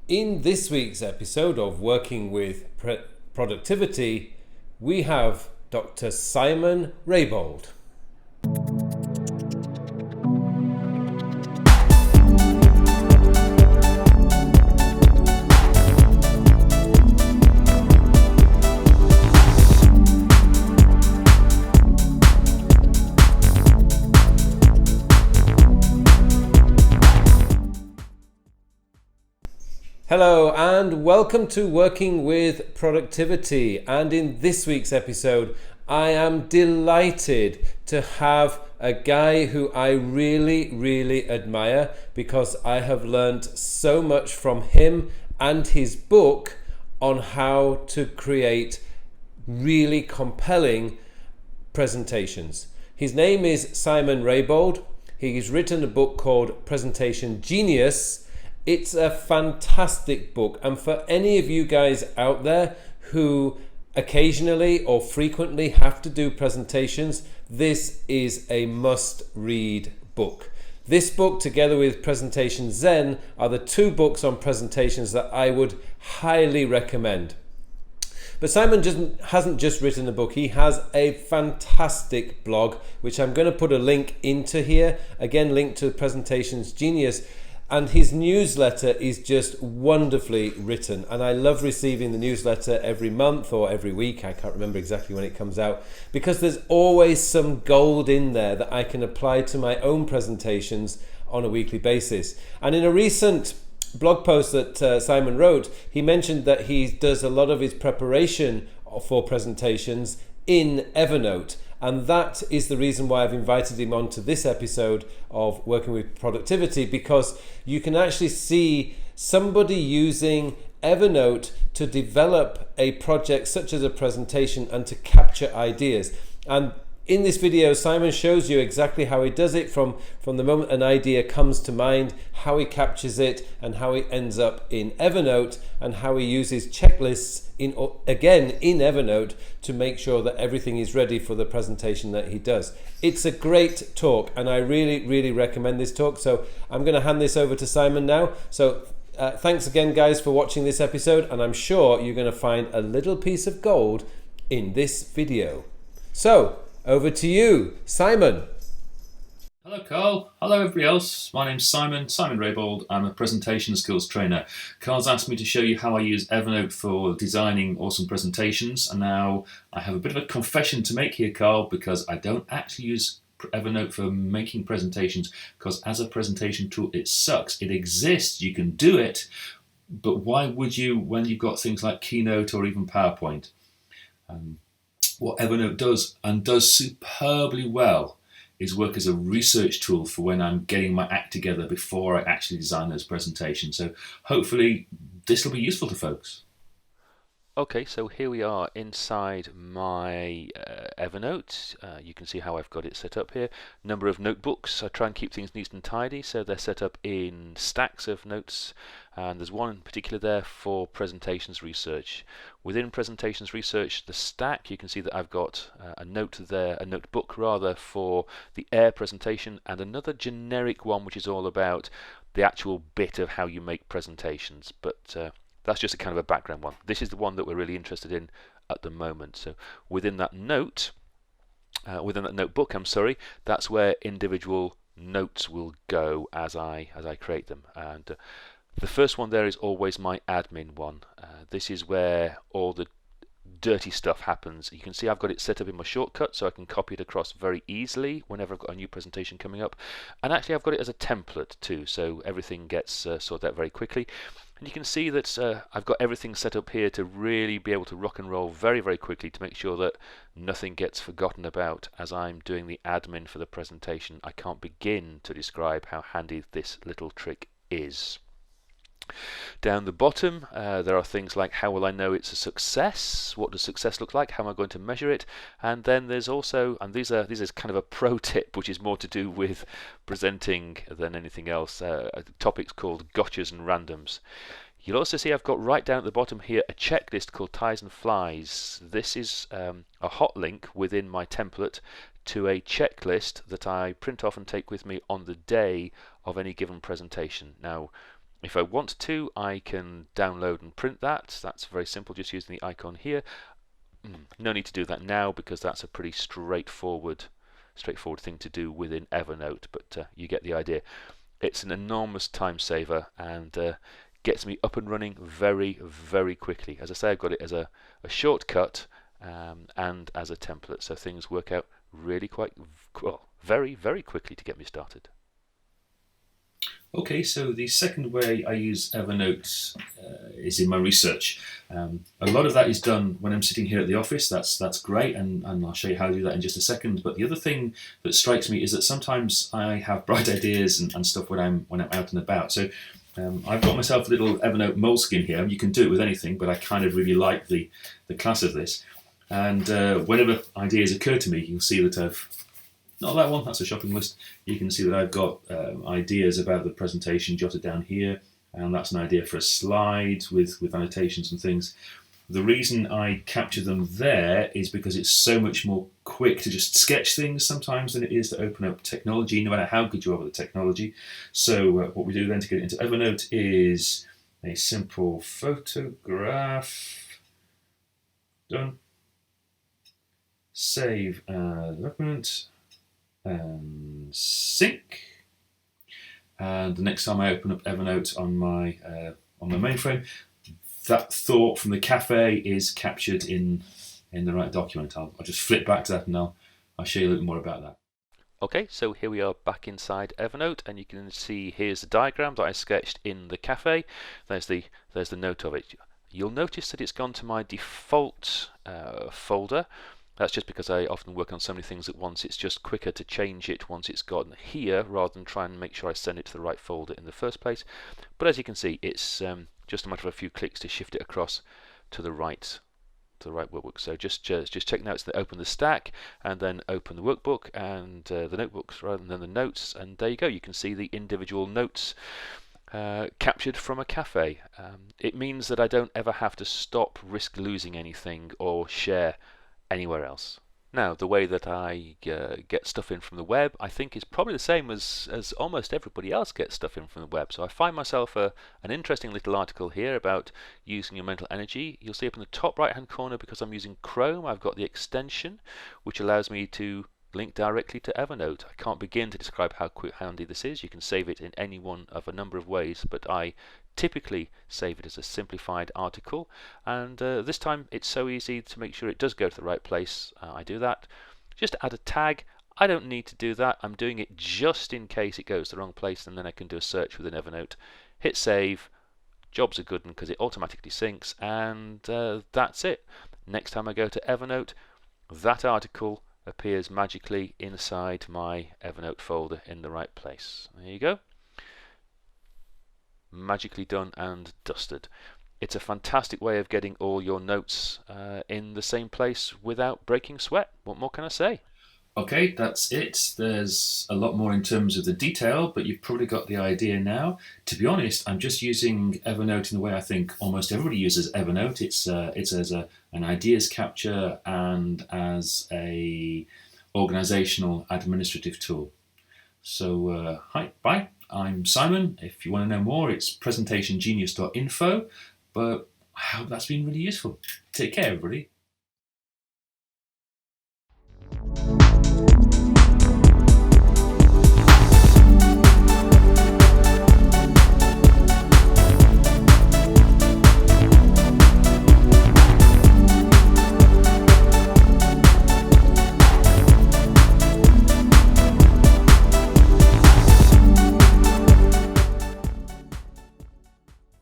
In this week's episode of Working with Productivity, we have Dr. Simon Raybould. Hello and welcome to Working with Productivity, and in this week's episode I am delighted to have a guy who I really admire because I have learned so much from him and his book on how to create really compelling presentations. His name is Simon Raybould. He's written a book called Presentation Genius. It's a fantastic book, and for any of you guys out there who occasionally or frequently have to do presentations, this is a must-read book. This book, together with Presentation Zen, are the two books on presentations that I would highly recommend. But Simon hasn't just written a book, he has a fantastic blog, which I'm going to put a link into here, again linked to Presentations Genius. And his newsletter is just wonderfully written. And I love receiving the newsletter every month or every week. I can't remember exactly when it comes out, because there's always some gold in there that I can apply to my own presentations on a weekly basis. And in a recent blog post that Simon wrote, he mentioned that he does a lot of his preparation for presentations in Evernote. And that is the reason why I've invited him on to this episode of Working with Productivity, because you can actually see somebody using Evernote to develop a project such as a presentation and to capture ideas. And in this video, Simon shows you exactly how he does it from the moment an idea comes to mind, how he captures it, and how it ends up in Evernote, and how he uses checklists in Evernote to make sure that everything is ready for the presentation that he does. It's a great talk, and I really recommend this talk. So I'm going to hand this over to Simon now. So thanks again, guys, for watching this episode, and I'm sure you're going to find a little piece of gold in this video. So over to you, Simon. Hello, Carl. Hello, everybody else. My name's Simon Raybould. I'm a presentation skills trainer. Carl's asked me to show you how I use Evernote for designing awesome presentations. And now I have a bit of a confession to make here, Carl, because I don't actually use Evernote for making presentations, because as a presentation tool, it sucks. It exists, you can do it, but why would you when you've got things like Keynote or even PowerPoint? What Evernote does, and does superbly well, is work as a research tool for when I'm getting my act together before I actually design those presentations. So hopefully this will be useful to folks. Okay, so here we are inside my Evernote. You can see how I've got it set up here. Number of notebooks. I try and keep things neat and tidy, so they're set up in stacks of notes, and there's one in particular there for presentations research. Within presentations research, the stack, you can see that I've got a notebook rather, for the AIR presentation, and another generic one which is all about the actual bit of how you make presentations. But that's just a kind of a background one. This is the one that we're really interested in at the moment. So within that notebook, that's where individual notes will go as I create them. And the first one there is always my admin one. This is where all the dirty stuff happens. You can see I've got it set up in my shortcut so I can copy it across very easily whenever I've got a new presentation coming up. And actually I've got it as a template too, so everything gets sorted out very quickly. And you can see that I've got everything set up here to really be able to rock and roll very quickly, to make sure that nothing gets forgotten about as I'm doing the admin for the presentation. I can't begin to describe how handy this little trick is. Down the bottom, there are things like, how will I know it's a success? What does success look like? How am I going to measure it? And then there's also, and these are kind of a pro tip, which is more to do with presenting than anything else, topics called gotchas and randoms. You'll also see I've got right down at the bottom here a checklist called Ties and Flies. This is a hot link within my template to a checklist that I print off and take with me on the day of any given presentation. Now, If I want to, I can download and print that. That's very simple, just using the icon here. No need to do that now because that's a pretty straightforward thing to do within Evernote, but you get the idea. It's an enormous time saver and gets me up and running very, very quickly. As I say, I've got it as a shortcut and as a template, so things work out really very, very quickly to get me started. Okay, so the second way I use Evernote is in my research. A lot of that is done when I'm sitting here at the office. That's great, and I'll show you how to do that in just a second. But the other thing that strikes me is that sometimes I have bright ideas and stuff when I'm out and about. So I've got myself a little Evernote moleskin here. You can do it with anything, but I kind of really like the class of this. And whenever ideas occur to me, you'll see that I've not that one, that's a shopping list. You can see that I've got ideas about the presentation jotted down here, and that's an idea for a slide with annotations and things. The reason I capture them there is because it's so much more quick to just sketch things sometimes than it is to open up technology, no matter how good you are with the technology. So what we do then to get into Evernote is a simple photograph. Done. Save as document. And sync. And the next time I open up Evernote on my mainframe, that thought from the cafe is captured in the right document. I'll just flip back to that and I'll show you a little more about that. Okay, so here we are back inside Evernote, and you can see here's the diagram that I sketched in the cafe. There's the note of it. You'll notice that it's gone to my default folder. That's just because I often work on so many things at once. It's just quicker to change it once it's gotten here rather than try and make sure I send it to the right folder in the first place. But as you can see, it's just a matter of a few clicks to shift it across to the right workbook. So just check notes that open the stack and then open the workbook and the notebooks rather than the notes, and there you go. You can see the individual notes captured from a cafe. It means that I don't ever have to stop, risk losing anything, or share anywhere else. Now, the way that I get stuff in from the web, I think is probably the same as almost everybody else gets stuff in from the web. So I find myself an interesting little article here about using your mental energy. You'll see up in the top right hand corner, because I'm using Chrome, I've got the extension which allows me to link directly to Evernote. I can't begin to describe how handy this is. You can save it in any one of a number of ways, but I typically save it as a simplified article, and this time it's so easy to make sure it does go to the right place. I do that. Just add a tag. I don't need to do that. I'm doing it just in case it goes to the wrong place, and then I can do a search within Evernote. Hit save. Job's a good one because it automatically syncs, and that's it. Next time I go to Evernote, that article appears magically inside my Evernote folder in the right place. There you go. Magically done and dusted. It's a fantastic way of getting all your notes in the same place without breaking sweat. What more can I say? Okay, that's it. There's a lot more in terms of the detail, but you've probably got the idea now. To be honest, I'm just using Evernote in the way I think almost everybody uses Evernote. It's as an ideas capture and as a organizational administrative tool. So hi, bye. I'm Simon. If you want to know more, it's presentationgenius.info. But I hope that's been really useful. Take care, everybody.